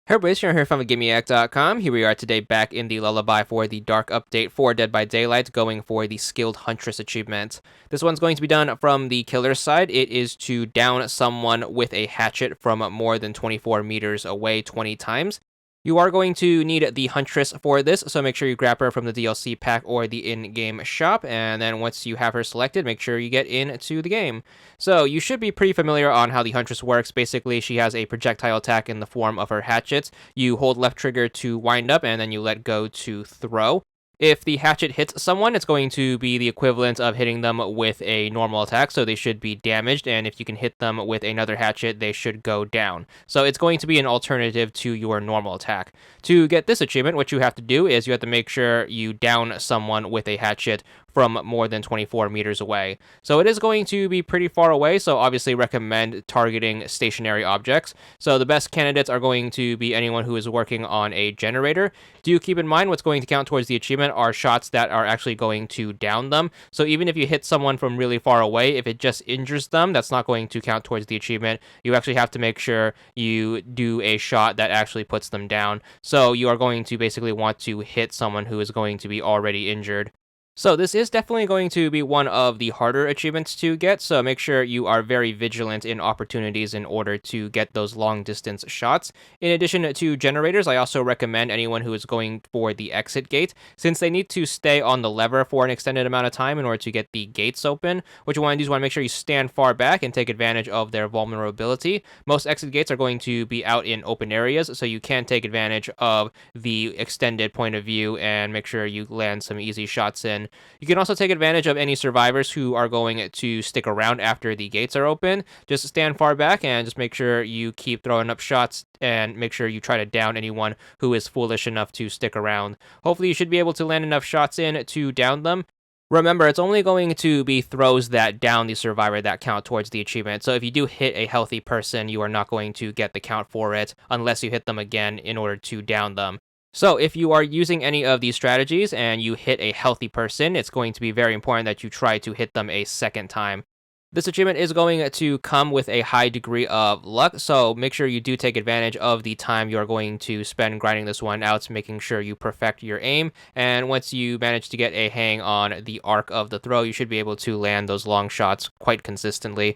Hey everybody, it's Sharon here from VidGamiac.com. Here we are today back in the Lullaby for the Dark Update for Dead by Daylight, going for the Skilled Huntress achievement. This one's going to be done from the killer's side. It is to down someone with a hatchet from more than 24 meters away 20 times. You are going to need the Huntress for this, so make sure you grab her from the DLC pack or the in-game shop, and then once you have her selected, make sure you get into the game. So you should be pretty familiar on how the Huntress works. Basically, she has a projectile attack in the form of her hatchet. You hold left trigger to wind up, and then you let go to throw. If the hatchet hits someone, it's going to be the equivalent of hitting them with a normal attack, so they should be damaged, and if you can hit them with another hatchet, they should go down. So it's going to be an alternative to your normal attack. To get this achievement, what you have to do is you have to make sure you down someone with a hatchet from more than 24 meters away. So it is going to be pretty far away, so obviously recommend targeting stationary objects. So the best candidates are going to be anyone who is working on a generator. Do keep in mind what's going to count towards the achievement are shots that are actually going to down them. So even if you hit someone from really far away, if it just injures them, that's not going to count towards the achievement. You actually have to make sure you do a shot that actually puts them down. So you are going to basically want to hit someone who is going to be already injured. So this is definitely going to be one of the harder achievements to get, so make sure you are very vigilant in opportunities in order to get those long distance shots. In addition to generators, I also recommend anyone who is going for the exit gate, since they need to stay on the lever for an extended amount of time in order to get the gates open. What you want to do is want to make sure you stand far back and take advantage of their vulnerability. Most exit gates are going to be out in open areas, so you can take advantage of the extended point of view and make sure you land some easy shots in. You can also take advantage of any survivors who are going to stick around after the gates are open. Just stand far back and just make sure you keep throwing up shots and make sure you try to down anyone who is foolish enough to stick around. Hopefully you should be able to land enough shots in to down them. Remember, it's only going to be throws that down the survivor that count towards the achievement. So if you do hit a healthy person, you are not going to get the count for it unless you hit them again in order to down them. So if you are using any of these strategies and you hit a healthy person, it's going to be very important that you try to hit them a second time. This achievement is going to come with a high degree of luck, so make sure you do take advantage of the time you're going to spend grinding this one out, making sure you perfect your aim, and once you manage to get a hang on the arc of the throw, you should be able to land those long shots quite consistently.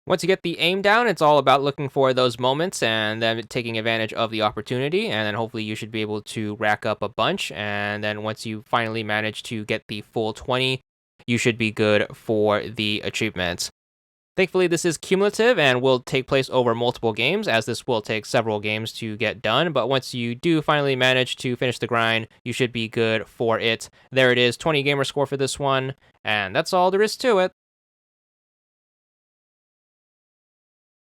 Once you get the aim down, it's all about looking for those moments and then taking advantage of the opportunity, and then hopefully you should be able to rack up a bunch, and then once you finally manage to get the full 20, you should be good for the achievements. Thankfully, this is cumulative and will take place over multiple games, as this will take several games to get done, but once you do finally manage to finish the grind, you should be good for it. There it is, 20 gamer score for this one, and that's all there is to it.